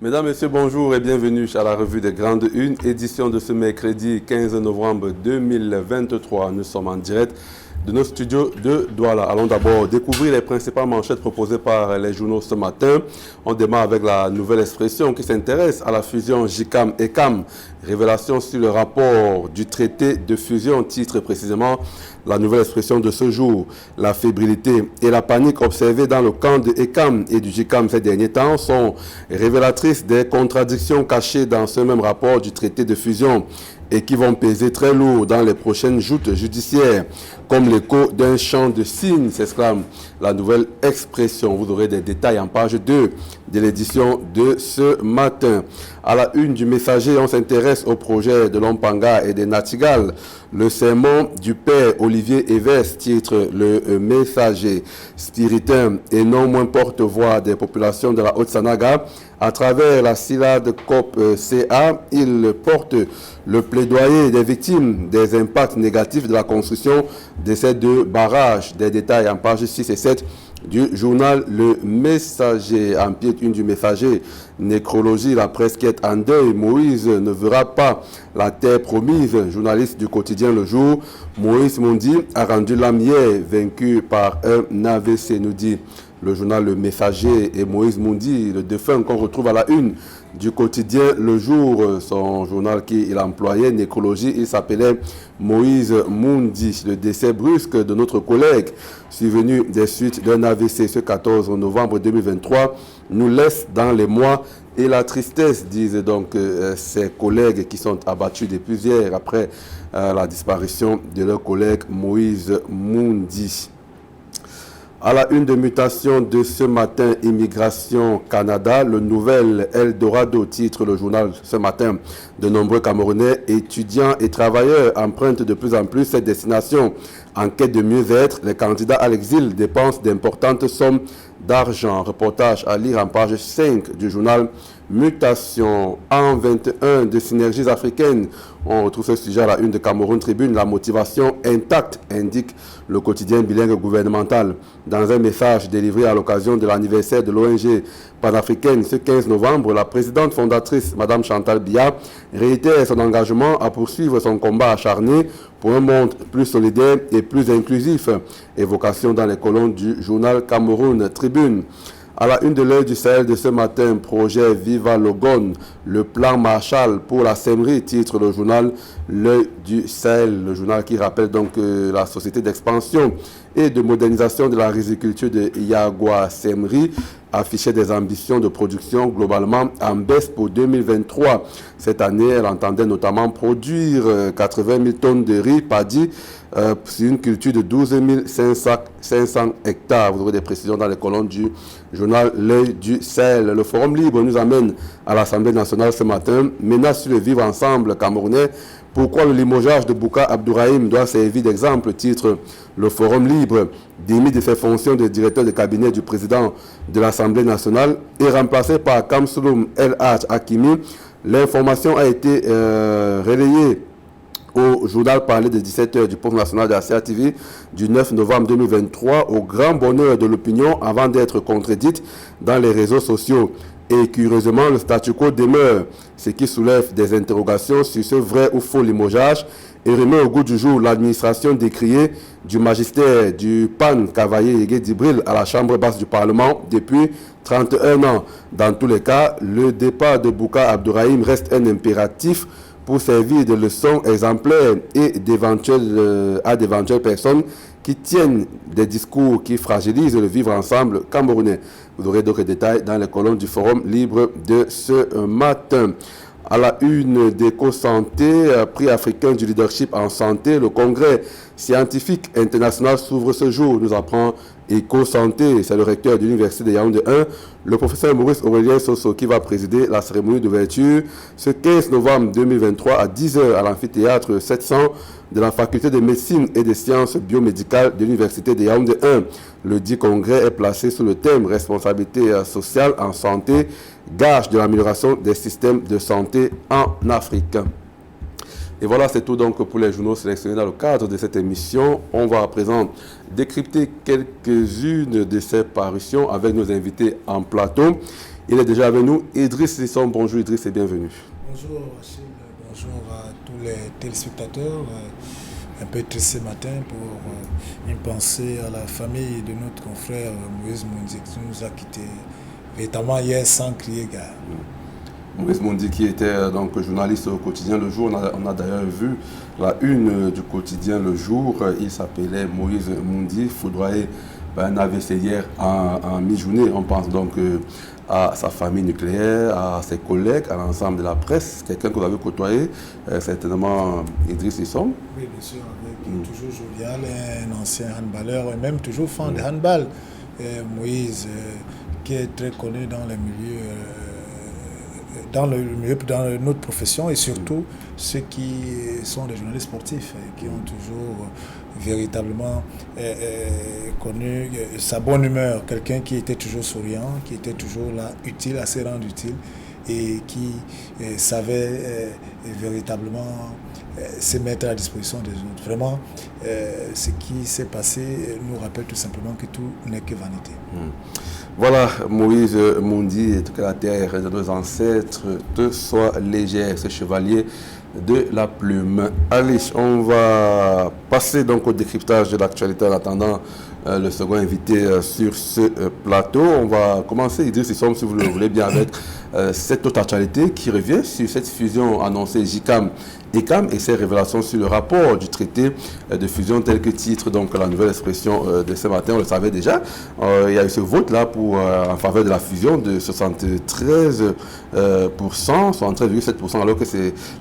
Mesdames, Messieurs, bonjour et bienvenue à la revue des Grandes Unes, édition de ce mercredi 15 novembre 2023. Nous sommes en direct de nos studios de Douala. Allons d'abord découvrir les principales manchettes proposées par les journaux ce matin. On démarre avec la nouvelle expression qui s'intéresse à la fusion JICAM-ECAM. Révélation sur le rapport du traité de fusion, titre précisément la nouvelle expression de ce jour. La fébrilité et la panique observées dans le camp de ECAM et du JICAM ces derniers temps sont révélatrices des contradictions cachées dans ce même rapport du traité de fusion et qui vont peser très lourd dans les prochaines joutes judiciaires. Comme l'écho d'un chant de cygne, s'exclame la nouvelle expression. Vous aurez des détails en page 2 de l'édition de ce matin. À la une du Messager, on s'intéresse au projet de l'Ompanga et des Natigal. Le sermon du père Olivier Eves, titre le Messager. Spiritain et non moins porte-voix des populations de la Haute-Sanaga. À travers la SILAD COP-CA, il porte le plaidoyer des victimes des impacts négatifs de la construction de ces deux barrages. Des détails en pages 6 et 7 du journal Le Messager. En pied une du Messager, nécrologie, la presse qui est en deuil. Moïse ne verra pas la terre promise. Journaliste du quotidien Le Jour, Moïse Mundi a rendu l'âme hier, vaincu par un AVC, nous dit le journal Le Messager. Et Moïse Mundi, le défunt qu'on retrouve à la une du quotidien Le Jour, son journal qu'il employait, Nécrologie, il s'appelait Moïse Mundi. Le décès brusque de notre collègue, survenu des suites d'un AVC ce 14 novembre 2023, nous laisse dans les mois et la tristesse, disent donc ses collègues qui sont abattus depuis hier après la disparition de leur collègue Moïse Mundi. À la une de mutation de ce matin, Immigration Canada, le nouvel Eldorado, titre le journal ce matin. De nombreux Camerounais, étudiants et travailleurs empruntent de plus en plus cette destination. En quête de mieux-être, les candidats à l'exil dépensent d'importantes sommes d'argent. Reportage à lire en page 5 du journal Mutation. En 21 de synergies africaines, on retrouve ce sujet à la une de Cameroun Tribune. La motivation intacte, indique le quotidien bilingue gouvernemental. Dans un message délivré à l'occasion de l'anniversaire de l'ONG panafricaine ce 15 novembre, la présidente fondatrice, Mme Chantal Biya, réitère son engagement à poursuivre son combat acharné pour un monde plus solidaire et plus inclusif. Évocation dans les colonnes du journal Cameroun Tribune. À la une de l'Œil du Sahel de ce matin, projet Viva Logon, le plan Marshall pour la Sèmerie, titre le journal L'Œil du Sahel, le journal qui rappelle donc la société d'expansion et de modernisation de la riziculture de Yagua Sèmerie affichait des ambitions de production globalement en baisse pour 2023. Cette année, elle entendait notamment produire 80 000 tonnes de riz paddy sur une culture de 12 500 hectares. Vous aurez des précisions dans les colonnes du journal L'Œil du Sahel. Le Forum Libre nous amène à l'Assemblée nationale ce matin. Menace sur le vivre ensemble camerounais. Pourquoi le limogeage de Bouka Abdourahim doit servir d'exemple, titre le Forum Libre. Démis de ses fonctions de directeur de cabinet du président de l'Assemblée nationale et remplacé par Kamsouloum El Hadj Hakimi. L'information a été relayée au journal parlé de 17h du Pôle national de la CATV du 9 novembre 2023 au grand bonheur de l'opinion avant d'être contredite dans les réseaux sociaux. Et curieusement, le statu quo demeure, ce qui soulève des interrogations sur ce vrai ou faux limogeage et remet au goût du jour l'administration décriée du magistère du PAN Cavaillé Yégué Dibril à la Chambre basse du Parlement depuis 31 ans. Dans tous les cas, le départ de Bouka Abdourahim reste un impératif pour servir de leçon exemplaire et à d'éventuelles personnes qui tiennent des discours qui fragilisent le vivre ensemble camerounais. Vous aurez d'autres détails dans les colonnes du Forum Libre de ce matin. À la une d'Éco-Santé, prix africain du leadership en santé, le congrès scientifique international s'ouvre ce jour, nous apprend Éco-Santé. C'est le recteur de l'Université de Yaoundé 1, le professeur Maurice Aurélien Soso, qui va présider la cérémonie d'ouverture ce 15 novembre 2023 à 10h à l'amphithéâtre 700 de la faculté de médecine et des sciences biomédicales de l'Université de Yaoundé 1. Le dit congrès est placé sous le thème responsabilité sociale en santé, gage de l'amélioration des systèmes de santé en Afrique. Et voilà, c'est tout donc pour les journaux sélectionnés dans le cadre de cette émission. On va à présent décrypter quelques-unes de ces parutions avec nos invités en plateau. Il est déjà avec nous. Idriss Sissom, bonjour Idriss et bienvenue. Bonjour Achille, bonjour à tous les téléspectateurs. Un peu triste ce matin pour une pensée à la famille de notre confrère Moïse Mondi qui nous a quittés véritablement hier sans crier gare. Moïse Mondi qui était donc journaliste au quotidien Le Jour. On a d'ailleurs vu la une du quotidien Le Jour. Il s'appelait Moïse Mondi, foudroyé par un AVC hier en mi-journée. On pense donc à sa famille nucléaire, à ses collègues, à l'ensemble de la presse. Quelqu'un que vous avez côtoyé, certainement Idriss Sissom. Oui, bien sûr, avec toujours jovial, un ancien handballeur et même toujours fan de handball. Moïse, qui est très connu dans les milieux. Dans notre profession et surtout ceux qui sont des journalistes sportifs qui ont toujours véritablement connu sa bonne humeur, quelqu'un qui était toujours souriant, qui était toujours là, utile, assez rendu utile et qui savait véritablement se mettre à la disposition des autres. Vraiment, ce qui s'est passé nous rappelle tout simplement que tout n'est que vanité. Voilà, Moïse Mondi, que la terre de nos ancêtres te soit légère, ce chevalier de la plume. Allez, on va passer donc au décryptage de l'actualité en attendant le second invité sur ce plateau. On va commencer, Idriss Sissom, si vous le voulez bien, avec cette autre actualité qui revient sur cette fusion annoncée JICAM et ses révélations sur le rapport du traité de fusion tel que titre donc la nouvelle expression de ce matin. On le savait déjà. Il y a eu ce vote là en faveur de la fusion de 73%, 73,7%, alors que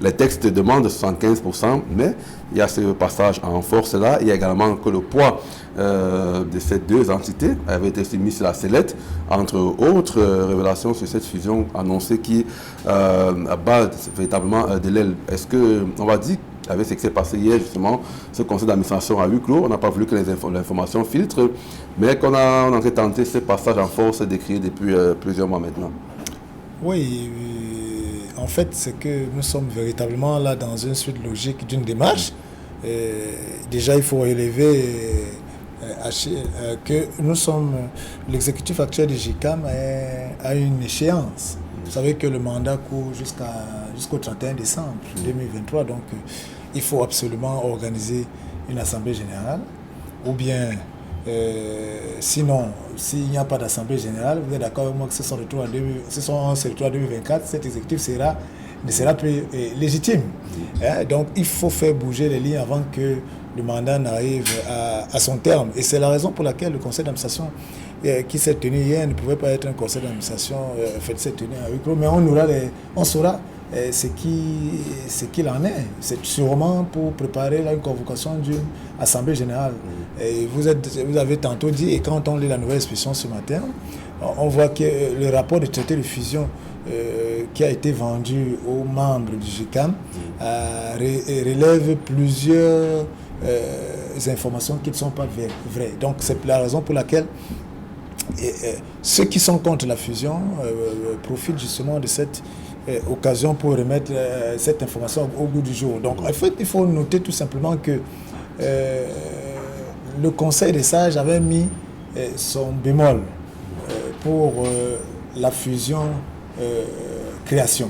les textes demandent 75%. Mais il y a ce passage en force là. Il y a également que le poids de ces deux entités avait été mis sur la sellette, entre autres révélations sur cette fusion annoncée qui bat véritablement de l'aile. Est-ce que, on va dire, avec ce qui s'est passé hier, justement, ce conseil d'administration à huis clos, on n'a pas voulu que l'information filtre, mais qu'on a tenté ce passage en force décrié depuis plusieurs mois maintenant. Oui, en fait, c'est que nous sommes véritablement là dans une suite logique d'une démarche. Déjà, il faut relever que nous sommes, l'exécutif actuel de JICAM a une échéance. Vous savez que le mandat court jusqu'au 31 décembre 2023, donc il faut absolument organiser une assemblée générale, ou bien, sinon, s'il n'y a pas d'assemblée générale, vous êtes d'accord avec moi que ce sont retour en 2024, cet exécutif ne sera plus légitime. Donc il faut faire bouger les lignes avant que le mandat n'arrive à son terme. Et c'est la raison pour laquelle le conseil d'administration qui s'est tenu hier ne pouvait pas être un conseil d'administration s'est tenu à huis clos, mais on saura ce qu'il en est. C'est sûrement pour préparer une convocation d'une assemblée générale. Et vous avez tantôt dit, et quand on lit la nouvelle expression ce matin, on voit que le rapport de traité de fusion qui a été vendu aux membres du JICAM relève plusieurs informations qui ne sont pas vraies. Donc c'est la raison pour laquelle ceux qui sont contre la fusion profitent justement de cette occasion pour remettre cette information au goût du jour. Donc en fait, il faut noter tout simplement que le Conseil des sages avait mis son bémol pour la fusion création.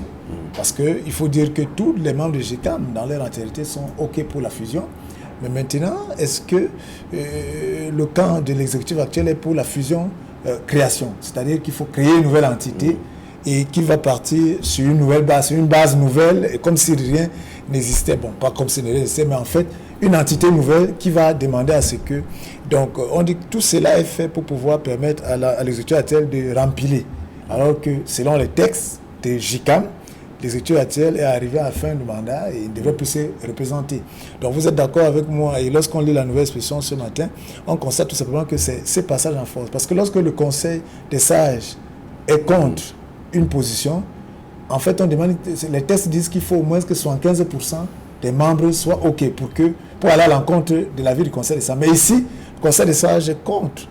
Parce qu'il faut dire que tous les membres de JICAM, dans leur entièreté, sont OK pour la fusion. Mais maintenant, est-ce que le camp de l'exécutif actuel est pour la fusion création? C'est-à-dire qu'il faut créer une nouvelle entité et qui va partir sur une nouvelle base, sur une base nouvelle, et comme si rien n'existait. Bon, pas comme si rien n'existait, mais en fait, une entité nouvelle qui va demander à ce que... Donc, on dit que tout cela est fait pour pouvoir permettre à l'exécutif actuel de rempiler. Alors que, selon les textes de JICAM, l'exécutif actuel est arrivé à la fin du mandat et il ne devrait plus se représenter. Donc vous êtes d'accord avec moi, et lorsqu'on lit la nouvelle expression ce matin, on constate tout simplement que c'est ce passage en force. Parce que lorsque le Conseil des sages est contre une position, en fait on demande, les textes disent qu'il faut au moins que 75% des membres soient OK pour aller à l'encontre de l'avis du Conseil des sages. Mais ici, le Conseil des sages est contre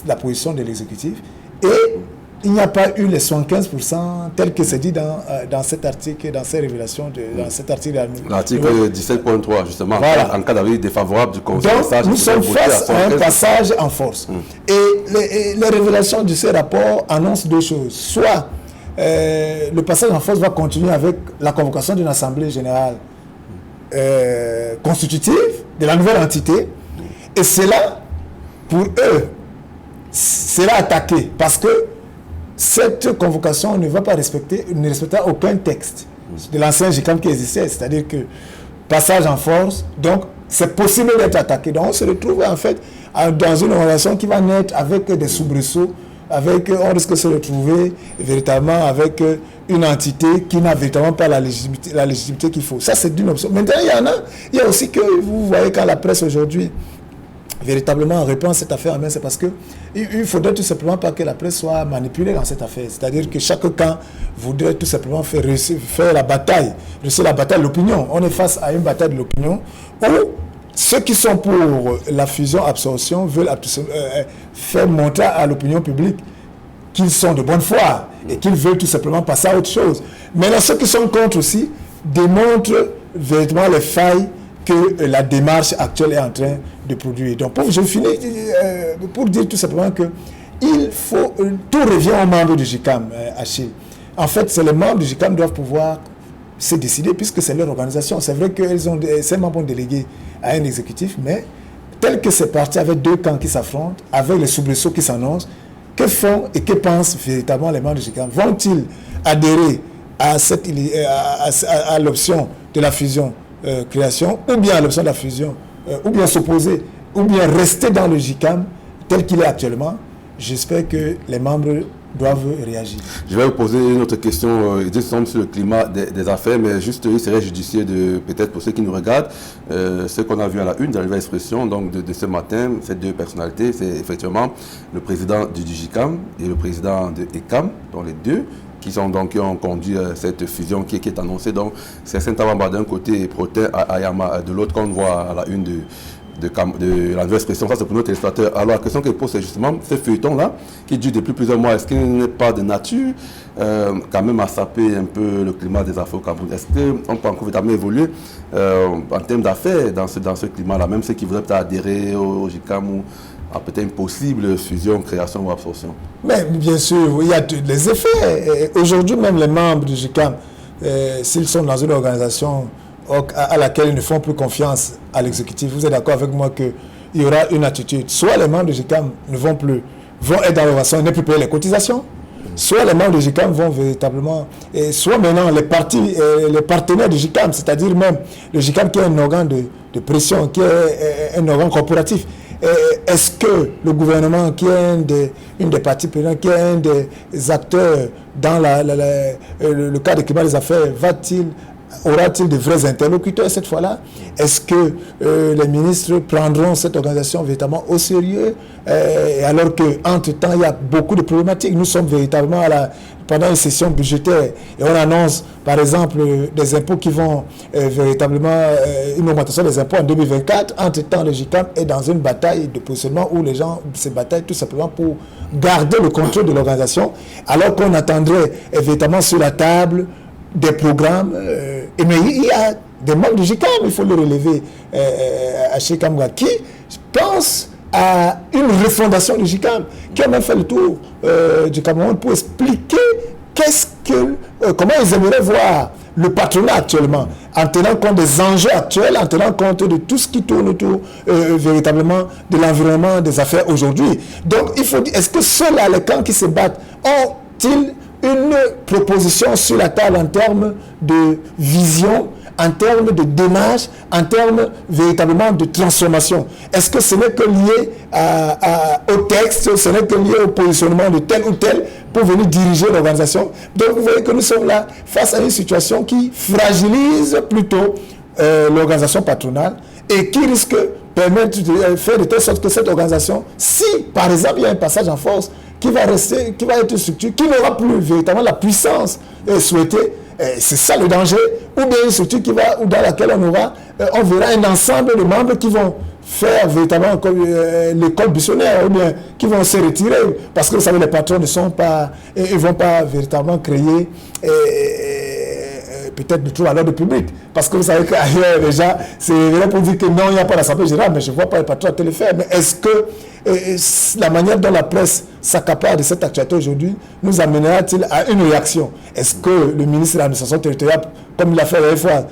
la position de l'exécutif et il n'y a pas eu les 75% tel que c'est dit dans cet article, dans ces révélations, dans cet article. L'article 17.3, justement, voilà. En cas d'avis défavorable du Conseil. Donc, nous sommes face à un passage en force. Et les révélations de ce rapport annoncent deux choses. Soit le passage en force va continuer avec la convocation d'une assemblée générale constitutive de la nouvelle entité. Et cela, pour eux, sera attaqué parce que cette convocation ne va pas ne respectera aucun texte de l'ancien GICAM qui existait, c'est-à-dire que passage en force, donc c'est possible d'être attaqué. Donc on se retrouve en fait dans une relation qui va naître avec des soubresauts, on risque de se retrouver véritablement avec une entité qui n'a véritablement pas la légitimité qu'il faut. Ça c'est d'une option. Maintenant il y a aussi que vous voyez quand la presse aujourd'hui véritablement reprend cette affaire en main, c'est parce que il faudrait tout simplement pas que la presse soit manipulée dans cette affaire. C'est-à-dire que chaque camp voudrait tout simplement faire la bataille, de l'opinion. On est face à une bataille de l'opinion où ceux qui sont pour la fusion-absorption veulent faire montrer à l'opinion publique qu'ils sont de bonne foi et qu'ils veulent tout simplement passer à autre chose. Mais là, ceux qui sont contre aussi démontrent véritablement les failles que la démarche actuelle est en train de produire. Donc, je finis pour dire tout simplement que tout revient aux membres du GICAM, Achille. En fait, c'est les membres du GICAM qui doivent pouvoir se décider puisque c'est leur organisation. C'est vrai que ces membres ont délégué à un exécutif, mais tel que c'est parti avec deux camps qui s'affrontent, avec les soubresauts qui s'annoncent, que font et que pensent véritablement les membres du GICAM? Vont-ils adhérer à l'option de la fusion création, ou bien à l'option de la fusion, ou bien s'opposer, ou bien rester dans le GICAM tel qu'il est actuellement? J'espère que les membres doivent réagir. Je vais vous poser une autre question, sur le climat des affaires, mais juste, il serait judicieux de, peut-être pour ceux qui nous regardent, ce qu'on a vu à la une de la nouvelle expression donc de ce matin, ces deux personnalités, c'est effectivement le président du GICAM et le président de ECAM, dont les deux, qui ont conduit cette fusion qui est annoncée. Donc, c'est Saint-Abamba d'un côté et Protais Ayama de l'autre, qu'on voit à la une de la nouvelle expression. Ça, c'est pour nos téléspectateurs. Alors, la question qu'elle pose, c'est justement ce feuilleton-là, qui dure depuis plusieurs mois. Est-ce qu'il n'est pas de nature, quand même, à saper un peu le climat des affaires au Cameroun? Est-ce qu'on peut encore véritablement évoluer en termes d'affaires dans ce climat-là, même ceux qui voudraient peut-être adhérer au GICAM ou à peut-être une possible fusion, création ou absorption? Mais bien sûr, il y a des effets. Aujourd'hui, même les membres du GICAM, s'ils sont dans une organisation à laquelle ils ne font plus confiance à l'exécutif, vous êtes d'accord avec moi qu'il y aura une attitude. Soit les membres du GICAM vont être dans l'organisation et ne plus payer les cotisations, soit les membres du GICAM vont véritablement, soit maintenant les partenaires du GICAM, c'est-à-dire même le GICAM qui est un organe de pression, qui est un organe corporatif. Est-ce que le gouvernement, qui est une des parties prenantes, qui est un des acteurs dans le cadre du climat des affaires, aura-t-il de vrais interlocuteurs cette fois-là? Est-ce que les ministres prendront cette organisation véritablement au sérieux, alors qu'entre-temps, il y a beaucoup de problématiques? Nous sommes véritablement pendant une session budgétaire et on annonce, par exemple, des impôts qui vont véritablement, une augmentation des impôts en 2024. Entre-temps, le GICAM est dans une bataille de positionnement où les gens se bataillent tout simplement pour garder le contrôle de l'organisation, alors qu'on attendrait véritablement sur la table des programmes. Mais il y a des membres du GICAM, il faut le relever, à Chekamga, qui pensent à une refondation du GICAM, qui a même fait le tour du Cameroun pour expliquer comment ils aimeraient voir le patronat actuellement, en tenant compte des enjeux actuels, en tenant compte de tout ce qui tourne autour véritablement de l'environnement des affaires aujourd'hui. Donc il faut dire, est-ce que ceux-là, les camps qui se battent, ont-ils une proposition sur la table en termes de vision, en termes de démarche, en termes véritablement de transformation? Est-ce que ce n'est que lié au texte, ce n'est que lié au positionnement de tel ou tel pour venir diriger l'organisation? Donc vous voyez que nous sommes là face à une situation qui fragilise plutôt l'organisation patronale et qui risque de permettre de faire de telle sorte que cette organisation, si par exemple il y a un passage en force, qui va être une structure qui n'aura plus véritablement la puissance souhaitée, c'est ça le danger, ou bien une structure dans laquelle on verra un ensemble de membres qui vont faire véritablement comme l'école buissonnière, ou bien qui vont se retirer, parce que vous savez, les patrons ne sont pas, ils ne vont pas véritablement créer peut-être de trouble à l'ordre public. Parce que vous savez qu'ailleurs, déjà, c'est vrai pour dire que non, il n'y a pas d'assemblée générale, mais je ne vois pas les patrons te le faire. Mais est-ce que la manière dont la presse s'accapare de cette actualité aujourd'hui nous amènera-t-il à une réaction? Est-ce que le ministre de l'administration territoriale, comme il l'a fait la dernière fois,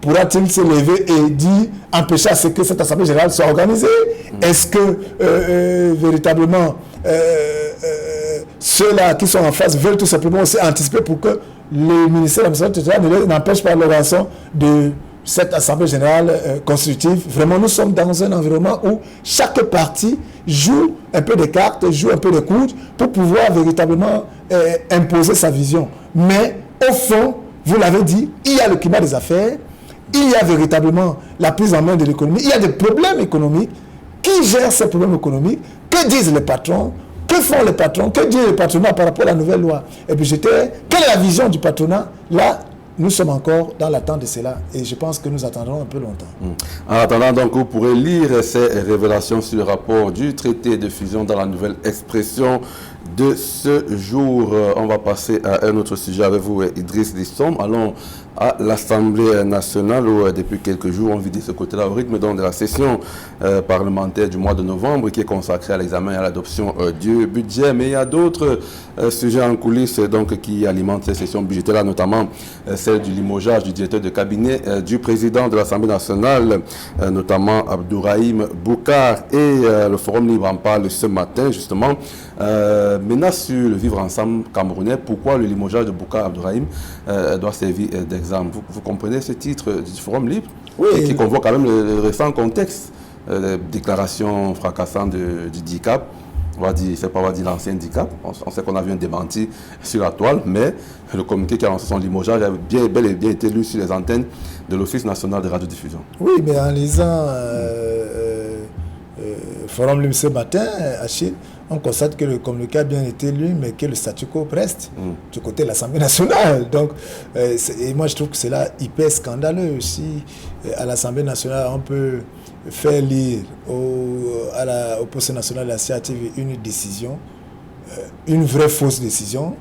pourra-t-il se lever et dire, empêcher à ce que cette assemblée générale soit organisée? Est-ce que véritablement ceux-là qui sont en face veulent tout simplement aussi anticiper pour que le ministère de l'administration territoriale n'empêche pas l'organisation de cette assemblée générale constitutive? Vraiment, nous sommes dans un environnement où chaque parti joue un peu des cartes, joue un peu des coudes pour pouvoir véritablement imposer sa vision. Mais au fond, vous l'avez dit, il y a le climat des affaires, il y a véritablement la prise en main de l'économie, il y a des problèmes économiques. Qui gère ces problèmes économiques? Que disent les patrons? Que font les patrons? Que dit le patronat par rapport à la nouvelle loi et budgétaire? Quelle est la vision du patronat? Là, nous sommes encore dans l'attente de cela et je pense que nous attendrons un peu longtemps. En attendant, donc, vous pourrez lire ces révélations sur le rapport du traité de fusion dans la nouvelle expression de ce jour. On va passer à un autre sujet avec vous, Idriss Dissom. Allons à l'Assemblée nationale où depuis quelques jours on vit de ce côté-là au rythme donc, de la session parlementaire du mois de novembre qui est consacrée à l'examen et à l'adoption du budget. Mais il y a d'autres sujets en coulisses donc, qui alimentent ces sessions budgétaires, notamment celle du limogeage du directeur de cabinet du président de l'Assemblée nationale, notamment Abdourahim Boukar. Et le Forum Libre en parle ce matin justement. Maintenant sur le vivre ensemble camerounais, pourquoi le limogeage de Boukar Abdourahim doit servir d'exemple? Vous comprenez ce titre du Forum Libre? Oui, qui convoque quand même le récent contexte, déclaration fracassante du DICAP. On va dire, c'est pas on va dire l'ancien DICAP. On sait qu'on a vu un démenti sur la toile, mais le communiqué qui a lancé son limogeage a bel et bien été lu sur les antennes de l'Office national de radiodiffusion. Oui, mais en lisant Forum Libre ce matin, Achille, on constate que le communiqué a bien été lu, mais que le statu quo reste du côté de l'Assemblée nationale. Donc, et moi, je trouve que c'est là hyper scandaleux aussi. À l'Assemblée nationale, on peut faire lire au poste national d'initiative une décision, une vraie fausse décision,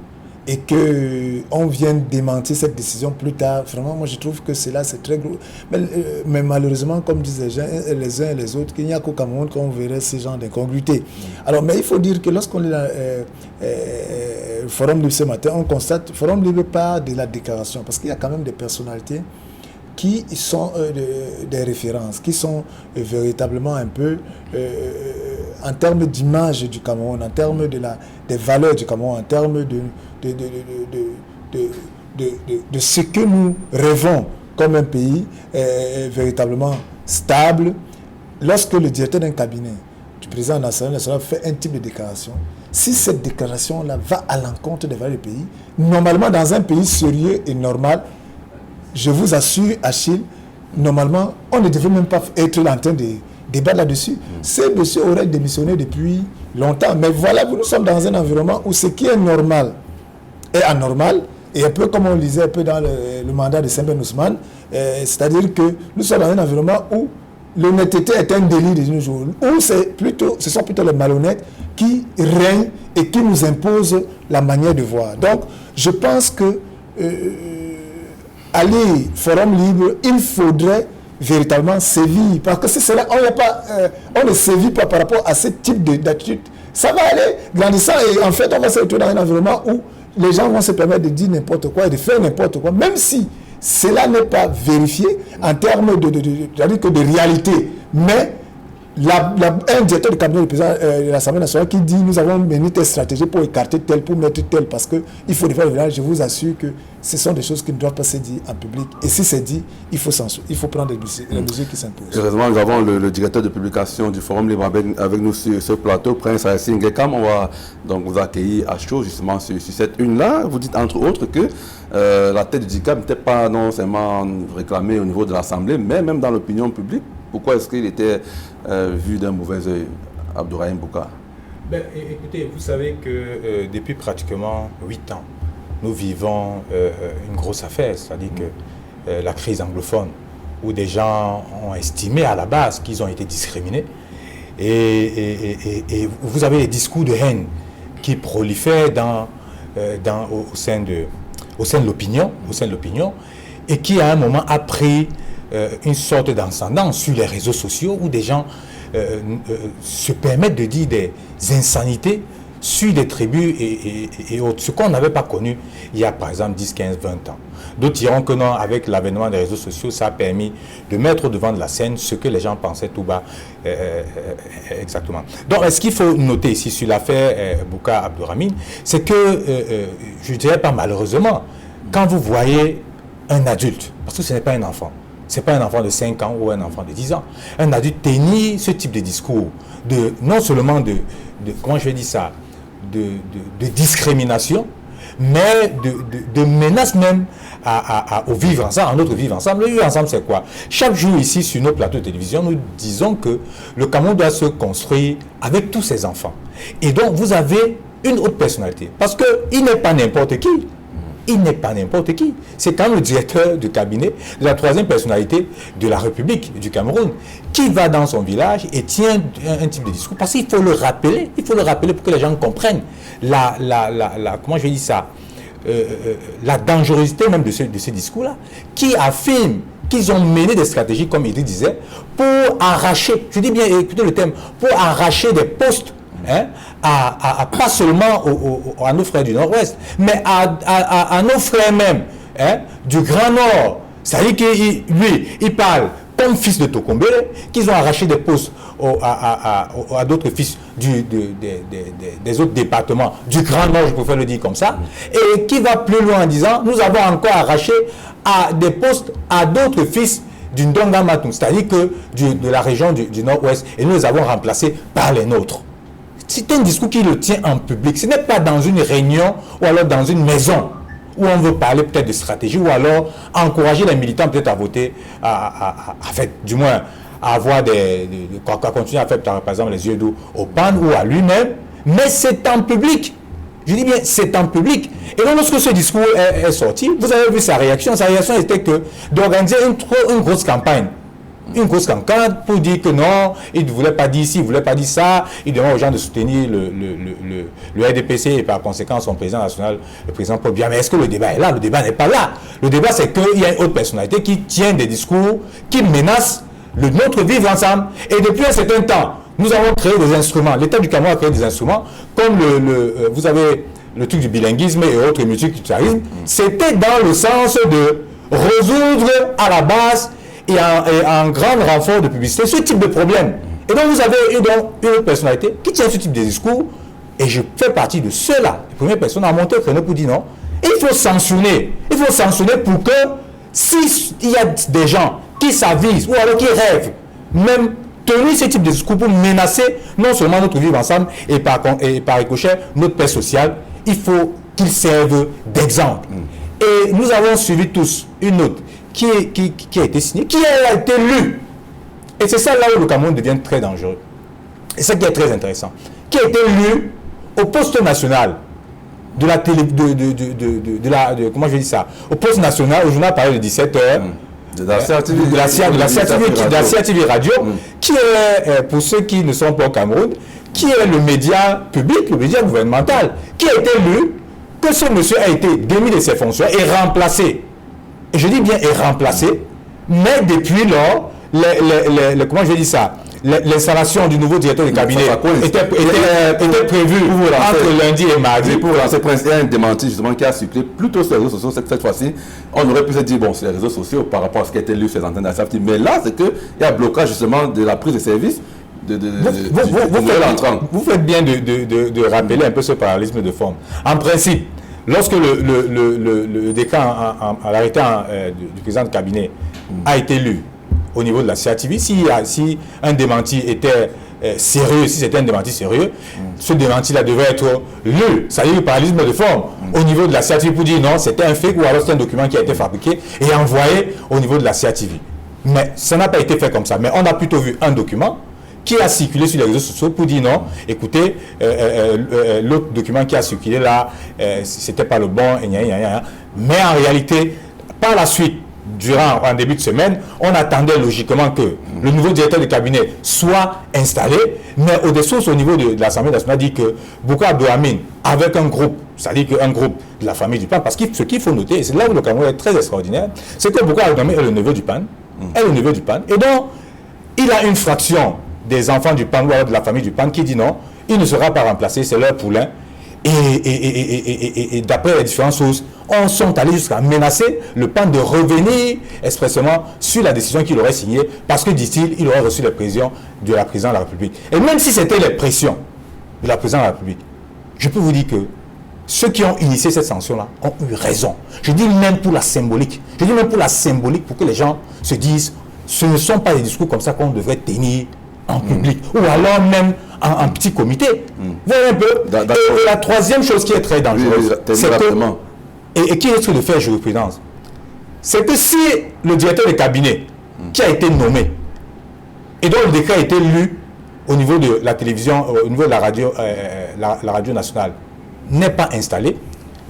et qu'on vienne démentir cette décision plus tard. Vraiment, moi, je trouve que c'est très gros. Mais malheureusement, comme disent les uns et les autres, qu'il n'y a qu'au Cameroun qu'on verrait ce genre d'incongruité. Alors, mais il faut dire que lorsqu'on lit le Forum Libre ce matin, on constate, le Forum Libre part de la déclaration, parce qu'il y a quand même des personnalités qui sont des références, qui sont véritablement un peu, en termes d'image du Cameroun, en termes des valeurs du Cameroun, en termes de ce que nous rêvons comme un pays véritablement stable. Lorsque le directeur d'un cabinet du président national fait un type de déclaration, si cette déclaration-là va à l'encontre des valeurs du pays, normalement dans un pays sérieux et normal, je vous assure, Achille, normalement, on ne devait même pas être en train de débattre là-dessus. Ce monsieur aurait démissionné depuis longtemps. Mais voilà, nous sommes dans un environnement où ce qui est normal est anormal. Et un peu comme on le disait un peu dans le mandat de Saint-Ben Ousmane, c'est-à-dire que nous sommes dans un environnement où l'honnêteté est un délit de nos jours, où ce sont plutôt les malhonnêtes qui règnent et qui nous imposent la manière de voir. Donc, je pense que aller Forum Libre, il faudrait véritablement sévir. Parce que si c'est là, on ne sévit pas par rapport à ce type d'attitude. Ça va aller grandissant et en fait, on va se retrouver dans un environnement où les gens vont se permettre de dire n'importe quoi et de faire n'importe quoi, même si cela n'est pas vérifié en termes de réalité. Mais un directeur de cabinet du président de l'Assemblée nationale qui dit nous avons mené telle stratégie pour écarter tel, pour mettre tel, parce qu'il faut le faire. Je vous assure que ce sont des choses qui ne doivent pas se dire en public. Et si c'est dit, il faut prendre les mesures qui s'imposent. Heureusement, nous avons le directeur de publication du Forum Libre avec nous sur ce plateau, Prince Hayassine Gekam. On va donc vous accueillir à chaud justement sur cette une-là. Vous dites entre autres que la tête du DICAP n'était pas non seulement réclamée au niveau de l'Assemblée, mais même dans l'opinion publique. Pourquoi est-ce qu'il était vu d'un mauvais œil, Abdourahim Boukar? Écoutez, vous savez que depuis pratiquement 8 ans, nous vivons une grosse affaire, c'est-à-dire que la crise anglophone. où des gens ont estimé à la base qu'ils ont été discriminés. Et vous avez les discours de haine qui prolifèrent au sein de l'opinion, et qui à un moment a pris une sorte d'ascendance sur les réseaux sociaux où des gens se permettent de dire des insanités sur des tribus et autres, ce qu'on n'avait pas connu il y a par exemple 10, 15, 20 ans. D'autres diront que non, avec l'avènement des réseaux sociaux, ça a permis de mettre au devant de la scène ce que les gens pensaient tout bas exactement. Donc, ce qu'il faut noter ici sur l'affaire Bouka Abdourahmane, c'est que, je ne dirais pas malheureusement, quand vous voyez un adulte, parce que ce n'est pas un enfant, ce n'est pas un enfant de 5 ans ou un enfant de 10 ans, un adulte tenir ce type de discours, non seulement comment je vais dire ça, de discrimination, mais de menaces même au vivre ensemble, à notre vivre ensemble. Le vivre ensemble, c'est quoi? Chaque jour ici, sur nos plateaux de télévision, nous disons que le Cameroun doit se construire avec tous ses enfants. Et donc, vous avez une autre personnalité. Parce qu'il n'est pas n'importe qui. Il n'est pas n'importe qui. C'est quand même le directeur du cabinet de la 3e personnalité de la République du Cameroun qui va dans son village et tient un type de discours. Parce qu'il faut le rappeler. Il faut le rappeler pour que les gens comprennent comment je vais dire ça, la dangerosité même de ce discours-là, qui affirme qu'ils ont mené des stratégies, comme il disait, pour arracher, je dis bien, écoutez le thème, pour arracher des postes pas seulement à nos frères du Nord-Ouest, mais à nos frères même du Grand Nord. C'est-à-dire qu'il parle comme fils de Tokombele, qu'ils ont arraché des postes à d'autres fils des autres départements du Grand Nord, je préfère le dire comme ça, et qui va plus loin en disant, nous avons encore arraché des postes à d'autres fils du Ndonga Matou, c'est-à-dire que de la région du Nord-Ouest, et nous les avons remplacés par les nôtres. C'est un discours qui le tient en public. Ce n'est pas dans une réunion ou alors dans une maison où on veut parler peut-être de stratégie ou alors encourager les militants peut-être à voter, à faire, du moins, à avoir à continuer à faire par exemple les yeux doux au PAN ou à lui-même. Mais c'est en public. Je dis bien, c'est en public. Et donc, lorsque ce discours est sorti, vous avez vu sa réaction. Sa réaction était d'organiser une grosse campagne. Une grosse campagne pour dire que non, il ne voulait pas dire ci, il ne voulait pas dire ça. Il demande aux gens de soutenir le RDPC et par conséquent son président national, le président Paul Biya. Mais est-ce que le débat est là? Le débat n'est pas là. Le débat, c'est qu'il y a une autre personnalité qui tient des discours qui menacent notre vivre ensemble. Et depuis un certain temps, nous avons créé des instruments. L'État du Cameroun a créé des instruments comme vous avez le truc du bilinguisme et autres multiculturalisme. C'était dans le sens de résoudre à la base et en grand renfort de publicité ce type de problème. Et donc vous avez une personnalité qui tient ce type de discours, et je fais partie de ceux-là, les premières personnes à monter au créneau pour dire non. Il faut sanctionner. Il faut sanctionner pour que s'il y a des gens qui s'avisent ou alors qui rêvent, même tenir ce type de discours pour menacer non seulement notre vivre ensemble et par ricochet notre paix sociale, il faut qu'ils servent d'exemple. Et nous avons suivi tous une note qui a été signée, qui a été lue. Et c'est ça là où le Cameroun devient très dangereux. Et ça qui est très intéressant. Qui a été lue au poste national de la télé, comment je vais dire ça, au poste national, au journal parlé de 17h. De la CRTV Radio, qui est, pour ceux qui ne sont pas au Cameroun, qui est le média public, le média gouvernemental, qui a été lu que ce monsieur a été démis de ses fonctions et remplacé. Et je dis bien est remplacé, mais depuis lors, comment je vais dire ça, l'installation du nouveau directeur de cabinet était prévue entre lundi et mardi. Pour lancer un démenti justement qui a circulé plutôt sur les réseaux sociaux cette fois-ci. On aurait pu se dire, bon, sur les réseaux sociaux par rapport à ce qui a été lu sur les antennes de la SAFTI. Mais là, c'est qu'il y a blocage justement de la prise de service. Vous faites bien de rappeler un peu ce parallélisme de forme. En principe, lorsque le décret à l'arrêté du président de cabinet a été lu au niveau de la CRTV, si un démenti était sérieux, si c'était un démenti sérieux, ce démenti-là devait être lu, ça y est, le parallélisme de forme, au niveau de la CRTV pour dire non, c'était un fake ou alors c'est un document qui a été fabriqué et envoyé au niveau de la CRTV. Mais ça n'a pas été fait comme ça. Mais on a plutôt vu un document qui a circulé sur les réseaux sociaux pour dire non, écoutez, l'autre document qui a circulé là, c'était pas le bon, mais en réalité, par la suite, en début de semaine, on attendait logiquement que le nouveau directeur de cabinet soit installé, mais au niveau de l'Assemblée nationale dit que Bouka Abdouhamine, avec un groupe, c'est-à-dire qu'un groupe de la famille du PAN, parce que ce qu'il faut noter, et c'est là où le Cameroun est très extraordinaire, c'est que Bouka Abdouhamine est le neveu du PAN, et donc il a une fraction des enfants du PAN ou de la famille du PAN qui dit non, il ne sera pas remplacé, c'est leur poulain. Et d'après les différentes sources, on sont allés jusqu'à menacer le PAN de revenir expressément sur la décision qu'il aurait signée parce que, dit-il, il aurait reçu les pressions de la présidente de la République. Et même si c'était les pressions de la présidente de la République, je peux vous dire que ceux qui ont initié cette sanction-là ont eu raison. Je dis même pour la symbolique. Je dis même pour la symbolique, pour que les gens se disent, ce ne sont pas des discours comme ça qu'on devrait tenir en public, ou alors même en petit comité. Vous voyez un peu. Et la troisième chose qui est très dangereuse, c'est que, et qui risque de faire jurisprudence, c'est que si le directeur de cabinet qui a été nommé, et dont le décret a été lu au niveau de la télévision, au niveau de la radio, la radio nationale, n'est pas installé,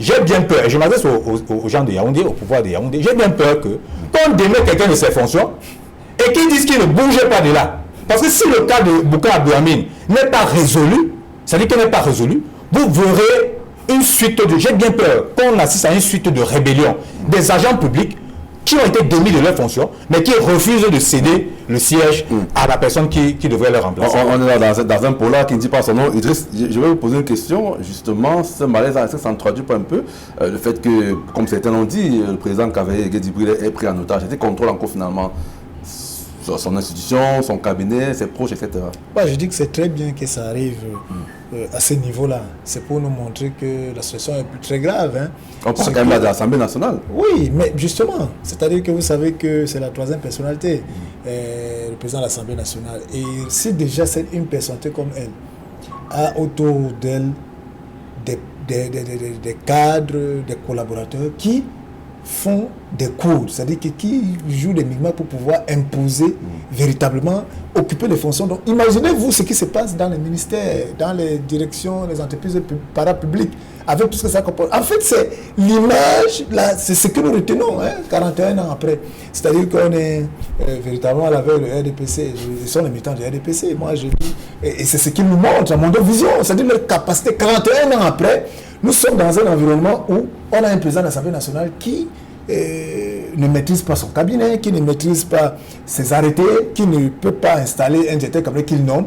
j'ai bien peur, et je m'adresse aux gens de Yaoundé, au pouvoir de Yaoundé, j'ai bien peur que, quand on démet quelqu'un de ses fonctions, et qu'ils disent qu'il ne bougeait pas de là, parce que si le cas de Bouka Abdouhamine n'est pas résolu, c'est-à-dire qu'il n'est pas résolu, vous verrez une suite de... J'ai bien peur qu'on assiste à une suite de rébellion des agents publics qui ont été démis de leurs fonctions, mais qui refusent de céder le siège à la personne qui devrait leur remplacer. On est là dans un pôle qui ne dit pas son nom. Idriss, je vais vous poser une question. Justement, ce malaise, est-ce que ça ne traduit pas un peu le fait que, comme certains l'ont dit, le président Kavaye Guédibril est pris en otage, il contrôle encore finalement son institution, son cabinet, ses proches, etc. Je dis que c'est très bien que ça arrive à ce niveau-là. C'est pour nous montrer que la situation est plus très grave. Hein. On parle quand même de l'Assemblée nationale. Oui, mais justement, c'est-à-dire que vous savez que c'est la troisième personnalité, le président de l'Assemblée nationale. Et si déjà c'est une personnalité comme elle a autour d'elle des cadres, des collaborateurs qui font des cours, c'est-à-dire qui jouent des mimades pour pouvoir imposer véritablement, occuper les fonctions. Donc imaginez-vous ce qui se passe dans les ministères, dans les directions, les entreprises parapubliques, avec tout ce que ça comporte. En fait, c'est l'image, c'est ce que nous retenons, 41 ans après. C'est-à-dire qu'on est véritablement à la veille du RDPC, ils sont les militants du RDPC, moi je dis, et c'est ce qu'ils nous montrent, à mon vision, c'est-à-dire leur capacité. 41 ans après, nous sommes dans un environnement où on a un président de l'Assemblée nationale qui ne maîtrise pas son cabinet, qui ne maîtrise pas ses arrêtés, qui ne peut pas installer un directeur cabinet qu'il nomme.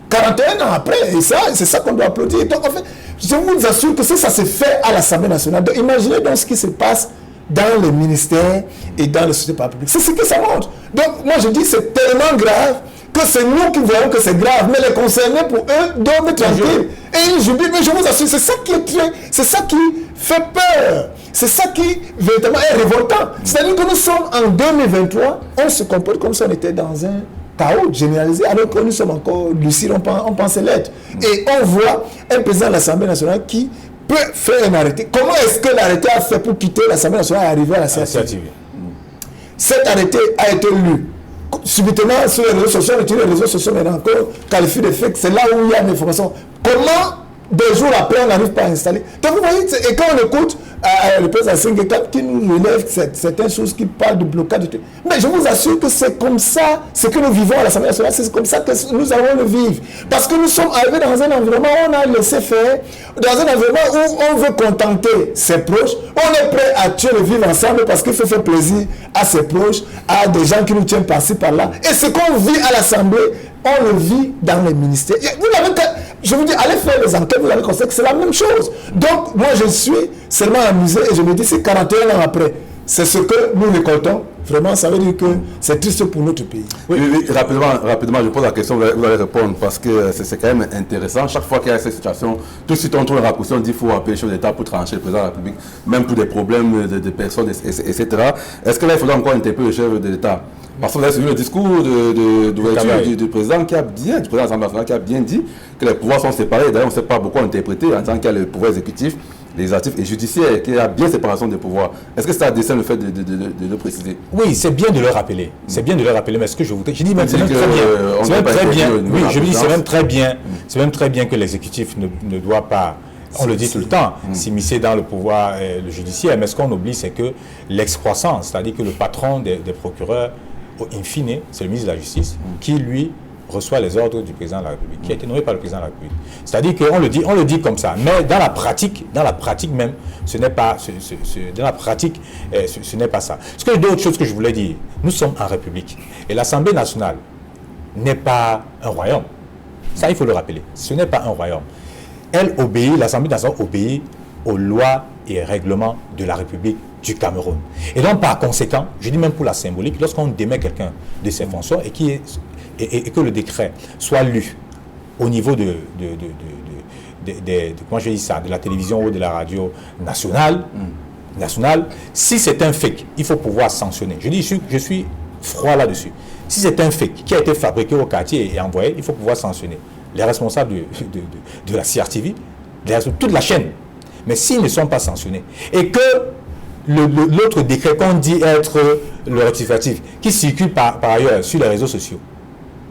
41 ans après, et ça, c'est ça qu'on doit applaudir. Donc en fait, je vous assure que ça se fait à l'Assemblée nationale. Donc imaginez donc ce qui se passe dans les ministères et dans les sociétés parapubliques. C'est ce que ça montre. Donc moi je dis c'est tellement grave que c'est nous qui voyons que c'est grave, mais les concernés pour eux dorment tranquille. Et ils jubilent, mais je vous assure, c'est ça qui est c'est ça qui fait peur. C'est ça qui véritablement est révoltant. C'est-à-dire que nous sommes en 2023, on se comporte comme si on était dans un chaos généralisé, alors que nous sommes encore lucides, on pense l'être. Et on voit un président de l'Assemblée nationale qui peut faire un arrêté. Comment est-ce que l'arrêté a fait pour quitter l'Assemblée nationale et arriver à la CACIV? Cet arrêté a été lu. Subitement sur les réseaux sociaux, les réseaux sociaux maintenant encore qualifient de fake, c'est là où il y a l'information. Comment des jours après on n'arrive pas à installer? Donc vous voyez, et quand on écoute le président Sengheta qui nous relève certaines choses qui parlent de blocage, mais je vous assure que c'est comme ça, ce que nous vivons à l'Assemblée nationale, c'est comme ça que nous allons le vivre. Parce que nous sommes arrivés dans un environnement où on a laissé faire, dans un environnement où on veut contenter ses proches, on est prêt à tuer le vivre ensemble parce qu'il faut faire plaisir à ses proches, à des gens qui nous tiennent par-ci, par-là. Et ce qu'on vit à l'Assemblée, on le vit dans les ministères. Vous n'avez qu'à, je vous dis, allez faire les enquêtes, vous allez constater que c'est la même chose. Donc, moi, je suis seulement amusé et je me dis, c'est 41 ans après. C'est ce que nous récoltons. Vraiment, ça veut dire que c'est triste pour notre pays. Oui, rapidement, je pose la question, vous allez répondre, parce que c'est quand même intéressant. Chaque fois qu'il y a cette situation, tout de suite on trouve un raccourci, on dit qu'il faut appeler le chef d'État pour trancher le président de la République, même pour des problèmes de personnes, etc. Est-ce que là, il faudra encore interpeller le chef de l'État? Parce que vous avez suivi le discours d'ouverture du président qui a bien, du président de l'Assemblée nationale qui a bien dit que les pouvoirs sont séparés. D'ailleurs, on ne sait pas beaucoup interpréter en tant qu'il y a le pouvoir exécutif, législatif et judiciaire, qu'il y a bien séparation des pouvoirs. Est-ce que c'est à dessein le fait de le préciser? Oui, c'est bien de le rappeler. C'est bien de le rappeler, mais ce que je voudrais... Je dis même, c'est même très bien. C'est même très bien. Oui, je dis, c'est même très bien. C'est même très bien que l'exécutif ne doit pas On le dit tout le temps, s'immiscer dans le pouvoir le judiciaire, mais ce qu'on oublie, c'est que l'excroissance, c'est-à-dire que le patron des procureurs, in fine, c'est le ministre de la Justice, qui lui reçoit les ordres du président de la République, qui a été nommé par le président de la République. C'est-à-dire qu'on le dit comme ça, mais dans la pratique même, ce n'est pas, dans la pratique, ce n'est pas ça. Ce que d'autres choses que je voulais dire, nous sommes en République, et l'Assemblée nationale n'est pas un royaume. Ça, il faut le rappeler. Ce n'est pas un royaume. L'Assemblée nationale obéit aux lois et règlements de la République du Cameroun. Et donc, par conséquent, je dis même pour la symbolique, lorsqu'on démet quelqu'un de ses fonctions et que le décret soit lu au niveau de comment je dis ça, de la télévision ou de la radio nationale, si c'est un fake, il faut pouvoir sanctionner. Je suis froid là-dessus. Si c'est un fake qui a été fabriqué au quartier et envoyé, il faut pouvoir sanctionner les responsables de la CRTV, toute la chaîne. Mais s'ils ne sont pas sanctionnés et que l'autre décret qu'on dit être le rectificatif, qui circule par ailleurs sur les réseaux sociaux,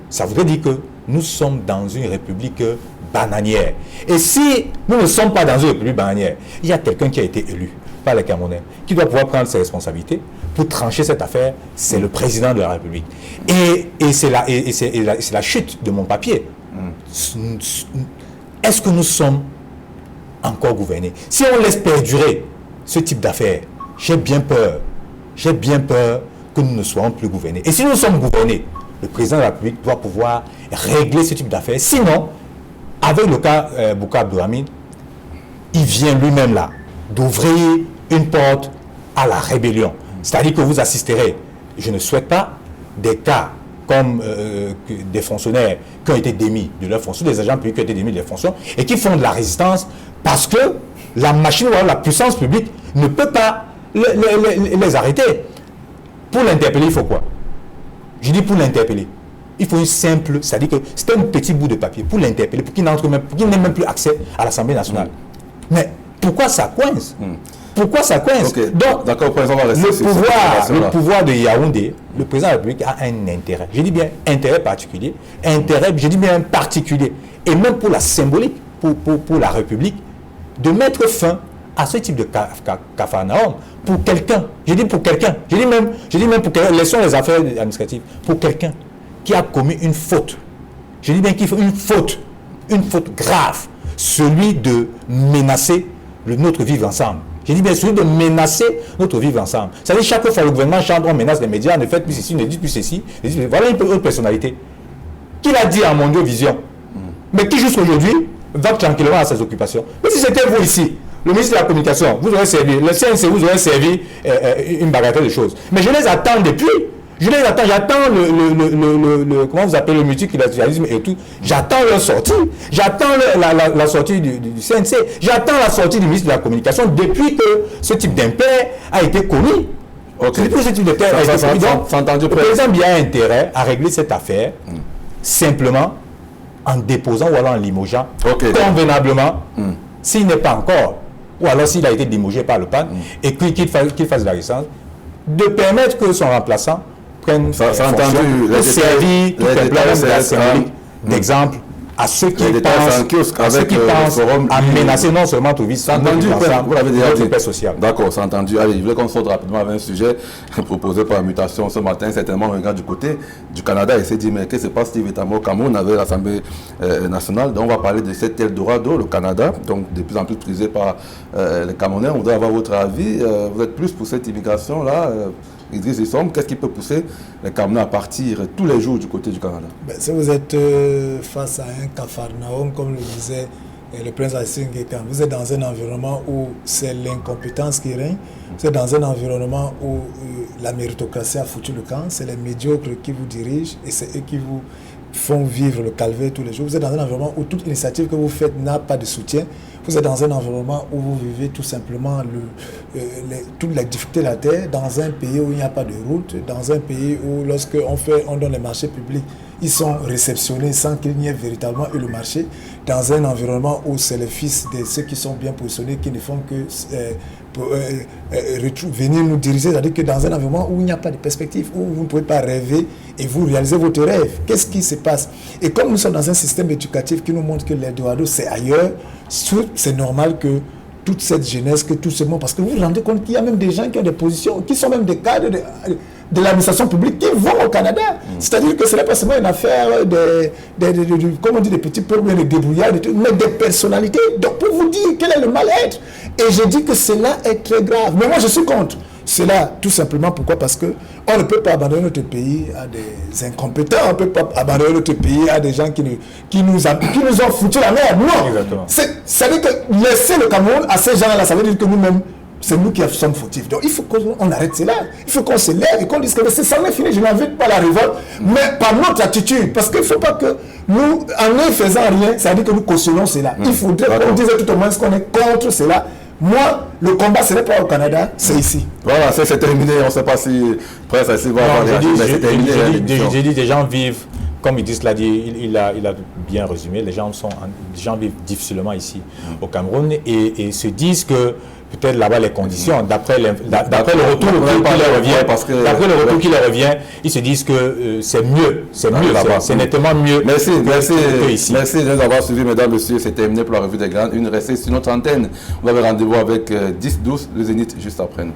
ça voudrait dire que nous sommes dans une république bananière. Et si nous ne sommes pas dans une république bananière, il y a quelqu'un qui a été élu par les Camerounais, qui doit pouvoir prendre ses responsabilités pour trancher cette affaire, c'est le président de la République. Et c'est la chute de mon papier. Est-ce que nous sommes encore gouvernés? Si on laisse perdurer ce type d'affaires, j'ai bien peur que nous ne soyons plus gouvernés. Et si nous sommes gouvernés, le président de la République doit pouvoir régler ce type d'affaires. Sinon, avec le cas Bouka Abdourahmane, il vient lui-même là d'ouvrir une porte à la rébellion. C'est-à-dire que vous assisterez, je ne souhaite pas, des cas comme des fonctionnaires qui ont été démis de leurs fonctions, des agents publics qui ont été démis de leurs fonctions et qui font de la résistance parce que la machine ou la puissance publique ne peut pas les arrêter. Pour l'interpeller, il faut quoi? Je dis pour l'interpeller. Il faut une simple, c'est-à-dire que c'est un petit bout de papier pour l'interpeller, pour qu'il n'ait même plus accès à l'Assemblée nationale. Mais pourquoi ça coince? Pourquoi ça coince? Okay. Donc, le pouvoir de Yaoundé, le président de la République a un intérêt. Je dis bien intérêt particulier, je dis bien particulier. Et même pour la symbolique, pour la République, de mettre fin à ce type de capharnaüm pour quelqu'un. Je dis pour quelqu'un. Je dis même pour quelqu'un. Laissons les affaires administratives. Pour quelqu'un qui a commis une faute. Je dis bien qu'il faut une faute grave. Celui de menacer notre vivre ensemble. Je dis bien celui de menacer notre vivre ensemble. C'est-à-dire chaque fois le gouvernement chante, on menace les médias, ne faites plus ceci, ne dites plus ceci. Voilà une autre personnalité. Qui l'a dit à Mondiovision, mais qui jusqu'aujourd'hui va tranquillement à ses occupations. Mais si c'était vous ici, le ministre de la Communication, vous aurez servi, le CNC vous aurait servi une bagatelle de choses. Mais je les attends depuis. J'attends le comment vous appelez le multiculturalisme et tout. J'attends leur sortie. J'attends la sortie du CNC. J'attends la sortie du ministre de la Communication depuis que ce type d'impair a été commis. Okay. Depuis ce type d'impair a été commis. Donc, le président Biya a intérêt à régler cette affaire simplement en déposant ou alors en limogeant convenablement s'il n'est pas encore, ou alors s'il a été limogé par le PAN et qu'il fasse la résistance, de permettre que son remplaçant prenne servir tout simplement de la symbolique d'exemple à ceux qui pensent à menacer non seulement tout vice, vous l'avez déjà dit. Paix sociale. D'accord, c'est entendu. Allez, je voulais qu'on sorte rapidement avec un sujet proposé par la mutation ce matin. Certainement, on regarde du côté du Canada et s'est dit, mais qu'est-ce qui se passe Steve Etamo au Cameroun avec l'Assemblée nationale? Donc, on va parler de cet Eldorado, le Canada, donc de plus en plus prisé par les Camerounais. On voudrait avoir votre avis. Vous êtes plus pour cette immigration-là Idriss Issom, qu'est-ce qui peut pousser les Camerounais à partir tous les jours du côté du Canada? Si vous êtes face à un capharnaüm, comme le disait le prince Assane Guekam, vous êtes dans un environnement où c'est l'incompétence qui règne, vous êtes dans un environnement où la méritocratie a foutu le camp, c'est les médiocres qui vous dirigent et c'est eux qui vous font vivre le calvaire tous les jours. Vous êtes dans un environnement où toute initiative que vous faites n'a pas de soutien. Vous êtes dans un environnement où vous vivez tout simplement toutes les difficultés de la terre, dans un pays où il n'y a pas de route, dans un pays où on donne les marchés publics, ils sont réceptionnés sans qu'il n'y ait véritablement eu le marché, dans un environnement où c'est les fils de ceux qui sont bien positionnés qui ne font que venir nous diriger, c'est-à-dire que dans un environnement où il n'y a pas de perspective, où vous ne pouvez pas rêver et vous réalisez votre rêve. Qu'est-ce qui se passe? Et comme nous sommes dans un système éducatif qui nous montre que l'Eldorado c'est ailleurs, c'est normal que toute cette jeunesse, que tout ce monde, parce que vous vous rendez compte qu'il y a même des gens qui ont des positions, qui sont même des cadres de l'administration publique qui vont au Canada. C'est-à-dire que ce n'est pas seulement une affaire comme on dit, des petits problèmes, des débrouillards, mais des personnalités. Donc pour vous dire quel est le mal-être. Et je dis que cela est très grave. Mais moi je suis contre cela, tout simplement. Pourquoi? Parce qu'on ne peut pas abandonner notre pays à des incompétents, on ne peut pas abandonner notre pays à des gens qui nous ont foutu la merde. Non. Ça veut dire que laisser le Cameroun à ces gens-là, ça veut dire que nous-mêmes, c'est nous qui sommes fautifs. Donc il faut qu'on arrête cela. Il faut qu'on se lève et qu'on dise que ça n'est fini, je n'invite pas la révolte, mais par notre attitude. Parce qu'il ne faut pas que nous, en ne faisant rien, ça veut dire que nous cautionnons cela. Il faudrait qu'on dise tout au moins qu'on est contre cela. Moi, le combat, ce n'est pas au Canada, c'est ici. Voilà, c'est terminé. On ne sait pas si Prince Assis va avoir j'ai dit, des gens vivent, comme Idriss l'a dit, il a bien résumé, les gens vivent difficilement ici au Cameroun et se disent que peut-être là-bas les conditions, d'après le retour qui leur revient, ils se disent que c'est mieux, c'est nettement mieux. Merci de nous avoir suivis, mesdames, messieurs. C'est terminé pour la revue des Grandes. Une restée sur notre antenne. On avait rendez-vous avec 10-12, le Zénith, juste après nous.